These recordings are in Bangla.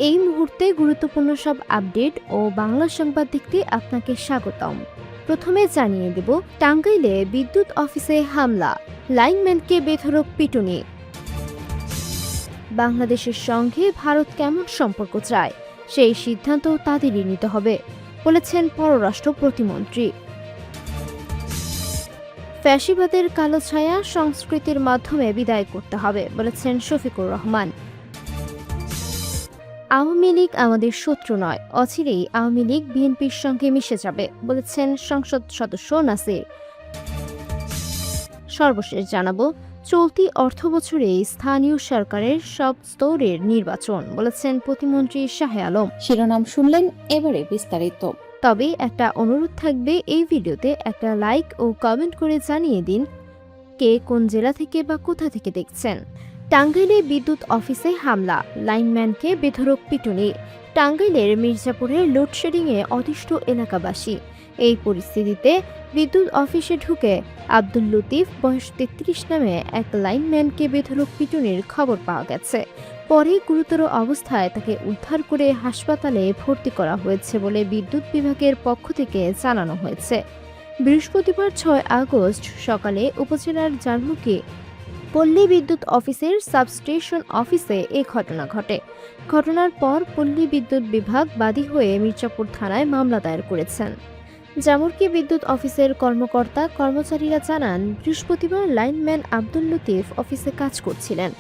এই মুহূর্তে গুরুত্বপূর্ণ সব আপডেট ও বাংলা সংবাদ দেখতে আপনাকে স্বাগতম। প্রথমে জানিয়ে দেব, টাঙ্গাইলে বিদ্যুৎ অফিসে হামলা, লাইনম্যানকে বেধড়ক পিটুনি। বাংলাদেশের সঙ্গে ভারত কেমন সম্পর্ক চায় সেই সিদ্ধান্ত তাদেরই নিতে হবে, বলেছেন পররাষ্ট্র প্রতিমন্ত্রী। ফ্যাসিবাদের কালো ছায়া সংস্কৃতির মাধ্যমে বিদায় করতে হবে, বলেছেন শফিকুর রহমান। আওয়ামী লীগ আমাদের শত্রু নয়, অচিরেই আওয়ামী লীগ বিএনপির সঙ্গে মিশে যাবে, বলেছেন সংসদ সদস্য নাসির। সর্বশেষ জানাবো, চলতি অর্থবছরে স্থানীয় সরকারের সব স্তরের নির্বাচন, বলেছেন প্রতিমন্ত্রী শাহে আলম। শিরোনাম শুনলেন, এবারে বিস্তারিত। তবে একটা অনুরোধ থাকবে, এই ভিডিওতে একটা লাইক ও কমেন্ট করে জানিয়ে দিন কে কোন জেলা থেকে বা কোথা থেকে দেখছেন। টাঙ্গাইলে বিদ্যুৎ অফিসে হামলা, লাইনম্যানকে বেধড়ক পিটুনি। টাঙ্গাইলের মির্জাপুরের লোডশেডিংয়ে অতিষ্ঠ এলাকাবাসী। এই পরিস্থিতিতে বিদ্যুৎ অফিসে ঢুকে আব্দুল লতিফ বয়স 33 নামে এক লাইনম্যানকে বেধড়ক পিটুনির খবর পাওয়া গেছে। পরে গুরুতর অবস্থায় তাকে উদ্ধার করে হাসপাতালে ভর্তি করা হয়েছে বলে বিদ্যুৎ বিভাগের পক্ষ থেকে জানানো হয়েছে। বৃহস্পতিবার 6 আগস্ট সকালে উপজেলার জানমুখী পল্লী বিদ্যুৎ অফিসের সাবস্টেশন অফিসে এ ঘটনা ঘটে। ঘটনার পর পল্লী বিদ্যুৎ বিভাগ বাদী হয়ে মির্জাপুর থানায় মামলা দায়ের করেছেন। জামুরকি বিদ্যুৎ অফিসের কর্মকর্তা কর্মচারীরা জানান, বৃহস্পতিবার লাইনম্যান আব্দুল লতিফ অফিসে কাজ করছিলেন।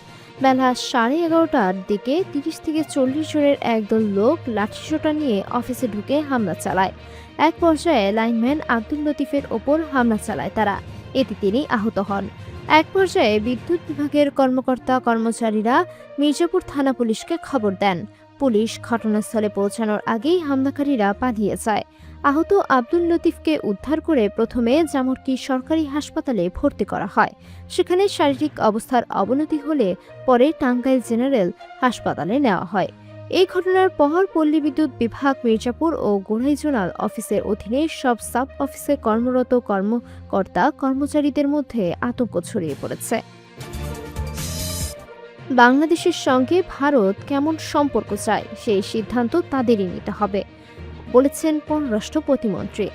বেলা 11:30টার দিকে 30 থেকে 40 জনের একদল লোক লাঠিসোঁটা নিয়ে অফিসে ঢুকে হামলা চালায়। এক পর্যায়ে লাইনম্যান আব্দুল লতিফের ওপর হামলা চালায় তারা, এতে তিনি আহত হন। এক পর্যায়ে বিদ্যুৎ বিভাগের কর্মকর্তা কর্মচারীরা মির্জাপুর থানা পুলিশকে খবর দেন। পুলিশ ঘটনাস্থলে পৌঁছানোর আগেই হামলাকারীরা পালিয়ে যায়। আহত আব্দুল লতিফকে উদ্ধার করে প্রথমে জামুরকি সরকারি হাসপাতালে ভর্তি করা হয়। সেখানে শারীরিক অবস্থার অবনতি হলে পরে টাঙ্গাইল জেনারেল হাসপাতালে নেওয়া হয়। এই ঘটনার পর পল্লী বিদ্যুৎ বিভাগ মির্জাপুর ও গোড়াই জোনাল অফিসের অধীনে সব সাব অফিসে কর্মরত কর্মকর্তা কর্মচারীদের মধ্যে আতঙ্ক ছড়িয়ে পড়েছে। বাংলাদেশের সঙ্গে ভারত কেমন সম্পর্ক চায় সেই সিদ্ধান্ত তাদেরই নিতে হবে, বলেছেন পররাষ্ট্র প্রতিমন্ত্রী।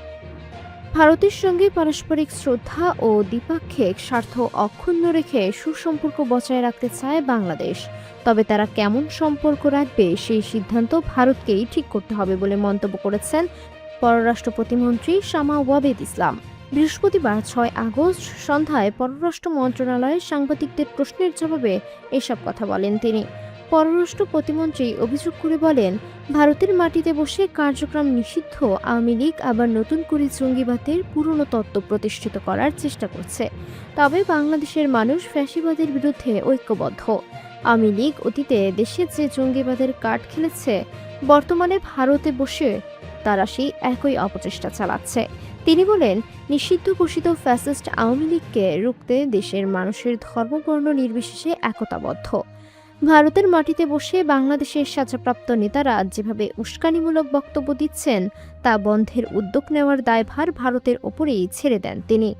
ভারতের সঙ্গে পারস্পরিক শ্রদ্ধা ও দ্বিপাক্ষিক স্বার্থ অক্ষুণ্ণ রেখে সুসম্পর্ক বজায় রাখতে চায় বাংলাদেশ। তবে তারা কেমন সম্পর্ক রাখবে সেই সিদ্ধান্ত ভারতকেই ঠিক করতে হবে বলে মন্তব্য করেছেন পররাষ্ট্র প্রতিমন্ত্রী শামা ওয়াবেদ ইসলাম। বৃহস্পতিবার 6 আগস্ট সন্ধ্যায় পররাষ্ট্র মন্ত্রণালয়ে সাংবাদিকদের প্রশ্নের জবাবে এসব কথা বলেন তিনি। পররাষ্ট্র প্রতিমন্ত্রী অভিযোগ করে বলেন, ভারতের মাটিতে বসে কার্যক্রম নিষিদ্ধ আওয়ামী লীগ আবার নতুন করে জঙ্গিবাদের পুরনো তত্ত্ব প্রতিষ্ঠিত করার চেষ্টা করছে। তবে বাংলাদেশের মানুষ ফ্যাসিবাদের বিরুদ্ধে ঐক্যবদ্ধ। আওয়ামী লীগ অতীতে দেশে যে জঙ্গিবাদের কার্ড খেলেছে, বর্তমানে ভারতে বসে তারা সেই একই অপচেষ্টা চালাচ্ছে। তিনি বলেন, নিষিদ্ধ ঘোষিত ফ্যাসিস্ট আওয়ামী লীগকে রুখতে দেশের মানুষের ধর্মবর্ণ নির্বিশেষে একতাবদ্ধ। ভারতের মাটিতে বসে বাংলাদেশের সাজাপ্রাপ্ত নেতারা যেভাবে উস্কানিমূলক বক্তব্য দিচ্ছেন তা বন্ধের উদ্যোগ নেওয়ার দায়ভার ভারতের ওপরেই ছেড়ে দেন তিনি।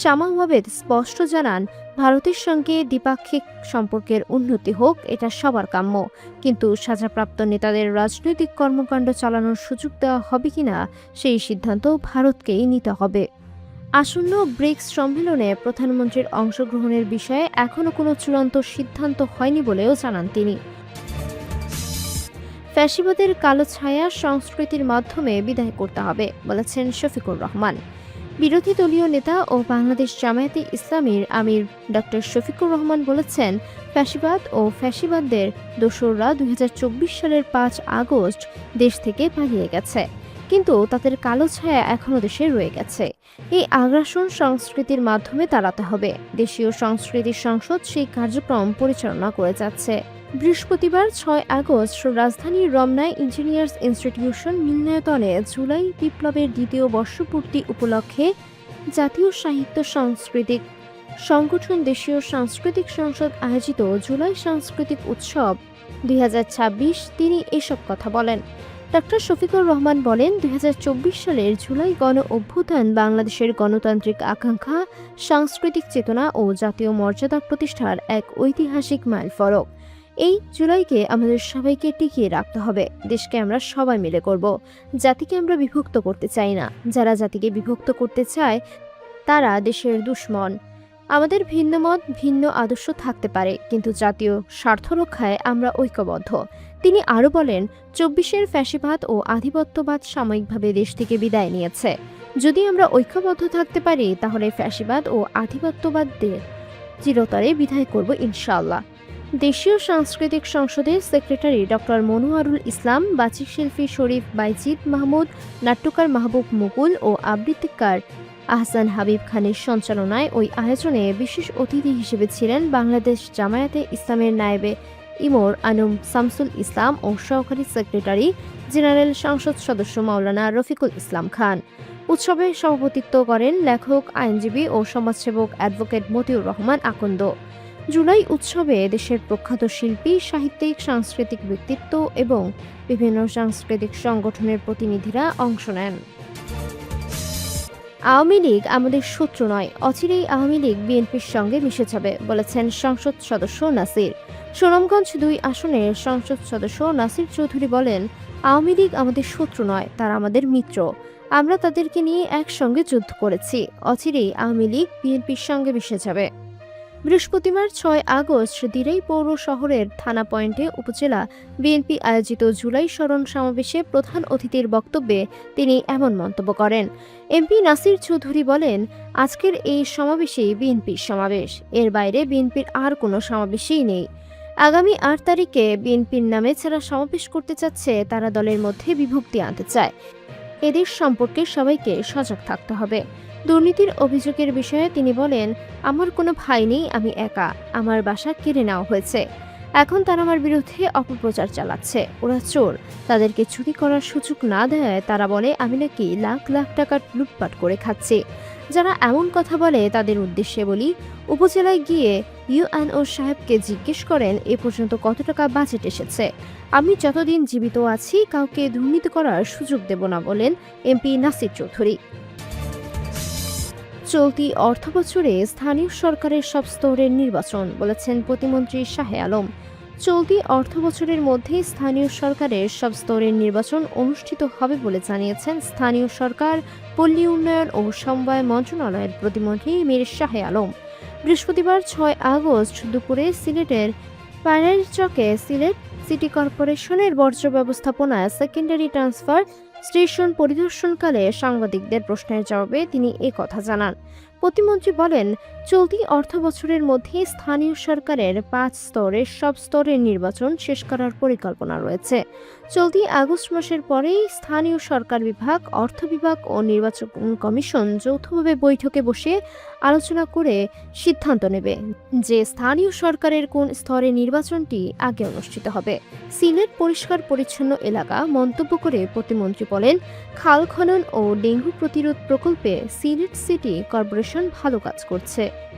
শামা ওয়াবেদ স্পষ্ট জানান, ভারতের সঙ্গে দ্বিপাক্ষিক সম্পর্কের উন্নতি হোক, এটা সবার কাম্য। কিন্তু সাজাপ্রাপ্ত নেতাদের রাজনৈতিক কর্মকাণ্ড চালানোর সুযোগ দেওয়া হবে কিনা সেই সিদ্ধান্ত ভারতকেই নিতে হবে। আসন্ন ব্রিক্স সম্মেলনে প্রধানমন্ত্রীর অংশগ্রহণের বিষয়ে এখনও কোনো চূড়ান্ত সিদ্ধান্ত হয়নি বলেও জানান তিনি। ফ্যাসিবাদের কালো ছায়া সংস্কৃতির মাধ্যমে বিদায় করতে হবে, বলেছেন শফিকুর রহমান। বিরোধী দলীয় নেতা ও বাংলাদেশ জামায়াতে ইসলামীর আমির ডক্টর শফিকুর রহমান বলেছেন, ফ্যাসিবাদ ও ফ্যাসিবাদদের দোসররা 2024 সালের 5 আগস্ট দেশ থেকে পালিয়ে গেছে, কিন্তু তাদের কালো ছায়া এখনও দেশে রয়ে গেছে। এই আগ্রাসন সংস্কৃতির মাধ্যমে তাড়াতে হবে। দেশীয় সংস্কৃতি সংসদ সেই কার্যক্রম পরিচালনা করে যাচ্ছে। বৃহস্পতিবার 6 আগস্ট রাজধানীর রমনায় ইঞ্জিনিয়ার্স ইনস্টিটিউশন মিলনায়তনে জুলাই বিপ্লবের দ্বিতীয় বর্ষপূর্তি উপলক্ষে জাতীয় সাহিত্য সাংস্কৃতিক সংগঠন দেশীয় সাংস্কৃতিক সংসদ আয়োজিত জুলাই সাংস্কৃতিক উৎসব 2026 তিনি এসব কথা বলেন। ডক্টর শফিকুর রহমান বলেন, 2024 সালের জুলাই গণ অভ্যুত্থান বাংলাদেশের গণতান্ত্রিক আকাঙ্ক্ষা, সাংস্কৃতিক চেতনা ও জাতীয় মর্যাদা প্রতিষ্ঠার এক ঐতিহাসিক মাইলফলক। এই জুলাইকে আমাদের সবাইকে টিকিয়ে রাখতে হবে। দেশকে আমরা সবাই মিলে করব। জাতিকে আমরা বিভক্ত করতে চাই না। যারা জাতিকে বিভক্ত করতে চায় তারা দেশের দুশ্মন। আমাদের ভিন্ন মত, ভিন্ন আদর্শ থাকতে পারে, কিন্তু জাতীয় স্বার্থ রক্ষায় আমরা ঐক্যবদ্ধ। তিনি আরও বলেন, ২৪-এর ফ্যাসিবাদ ও আধিপত্যবাদ সাময়িকভাবে দেশ থেকে বিদায় নিয়েছে। যদি আমরা ঐক্যবদ্ধ থাকতে পারি তাহলে ফ্যাসিবাদ ও আধিপত্যবাদদের চিরতরে বিদায় করব ইনশাআল্লাহ। দেশীয় সাংস্কৃতিক সংসদের সেক্রেটারি ডক্টর মনোয়ারুল ইসলাম, বাচিক শিল্পী শরীফ বাইজিদ মাহমুদ, নাট্যকার মাহবুব মুকুল ও আবৃত্তিকার আহসান হাবিব খানের সঞ্চালনায় ওই আয়োজনে বিশেষ অতিথি হিসেবে ছিলেন বাংলাদেশ জামায়াতে ইসলামের নায়েবে ইমর আনুম শামসুল ইসলাম ও সহকারী সেক্রেটারি জেনারেল সংসদ সদস্য মাওলানা রফিকুল ইসলাম খান। উৎসবে সভাপতিত্ব করেন লেখক, আইনজীবী ও সমাজসেবক অ্যাডভোকেট মতিউর রহমান আকন্দ। জুলাই উৎসবে দেশের প্রখ্যাত শিল্পী, সাহিত্যিক, সাংস্কৃতিক ব্যক্তিত্ব এবং বিভিন্ন সাংস্কৃতিক সংগঠনের প্রতিনিধিরা অংশ নেন। আওয়ামী লীগ আমাদের শত্রু নয়, অচিরেই আওয়ামী লীগ বিএনপির সঙ্গে মিশে যাবে, বলেছেন সংসদ সদস্য নাসির। সুনামগঞ্জ ২ আসনের সংসদ সদস্য নাসির চৌধুরী বলেন, আওয়ামী লীগ আমাদের শত্রু নয়, তারা আমাদের মিত্র। আমরা তাদেরকে নিয়ে একসঙ্গে যুদ্ধ করেছি। অচিরেই আওয়ামী লীগ বিএনপির সঙ্গে মিশে যাবে। বৃহস্পতিবার ৬ আগস্ট দিরাই পৌর শহরের থানা পয়েন্টে উপজেলা বিএনপি আয়োজিত জুলাই স্মরণ সমাবেশে প্রধান অতিথির বক্তব্যে তিনি এমন মন্তব্য করেন। এমপি নাসির চৌধুরী বলেন, আজকের এই সমাবেশেই বিএনপির সমাবেশ, এর বাইরে বিএনপির আর কোনো সমাবেশই নেই। আগামী ৮ তারিখে বিএনপির নামে যারা সমাবেশ করতে চাচ্ছে তারা দলের মধ্যে বিভক্তি আনতে চায়। এদের সম্পর্কে সবাইকে সজাগ থাকতে হবে। দুর্নীতির অভিযোগের বিষয়ে তিনি বলেন, আমার কোনো ভাই নেই, আমি একা। আমার বাসা কেড়ে নেওয়া হয়েছে। এখন তারা আমার বিরুদ্ধে অপপ্রচার চালাচ্ছে। ওরা চোর, তাদেরকে চুরি করার সুযোগ না দেয় তারা বলে আমি নাকি লাখ লাখ টাকা লুটপাট করে খাচ্ছি। যারা এমন কথা বলে তাদের উদ্দেশ্যে বলি, উপজেলায় গিয়ে ইউএনও সাহেবকে জিজ্ঞেস করেন এ পর্যন্ত কত টাকা বাজেট এসেছে। আমি যতদিন জীবিত আছি কাউকে দুর্নীতি করার সুযোগ দেব না, বলেন এমপি নাসির চৌধুরী। চলতি অর্থবছরে স্থানীয় সরকারের সব স্তরের নির্বাচন, বলেছেন প্রতিমন্ত্রী শাহে আলম। চলতি অর্থবছরের মধ্যে স্থানীয় সরকারের সব স্তরের নির্বাচন অনুষ্ঠিত হবে বলে জানিয়েছেন স্থানীয় সরকার, পল্লী উন্নয়ন ও সমবায় মন্ত্রণালয়ের প্রতিমন্ত্রী মীর শাহে আলম। বৃহস্পতিবার ৬ আগস্ট দুপুরে সিলেটের পায়রাইল চকে সিলেট সিটি কর্পোরেশনের বর্জ্য ব্যবস্থাপনা সেকেন্ডারি ট্রান্সফার স্টেশন পরিদর্শনকালে সাংবাদিকদের প্রশ্নের জবাবে তিনি কথা জানান। প্রতিমন্ত্রী বলেন, চলতি অর্থবছরের মধ্যে স্থানীয় সরকারের ৫ স্তরের সব স্তরের নির্বাচন শেষ করার পরিকল্পনা রয়েছে। চলতি আগস্ট মাসের পরেই স্থানীয় সরকার বিভাগ, অর্থ বিভাগ ও নির্বাচন কমিশন যৌথভাবে বৈঠকে বসে আলোচনা করে সিদ্ধান্ত নেবে যে স্থানীয় সরকারের কোন স্তরে নির্বাচনটি আগে অনুষ্ঠিত হবে। সিলেট পরিষ্কার পরিচ্ছন্ন এলাকা মন্তব্য করে প্রতিমন্ত্রী বলেন, খাল খনন ও ডেঙ্গু প্রতিরোধ প্রকল্পে সিলেট সিটি কর্পোরেশন ভালো কাজ করছে।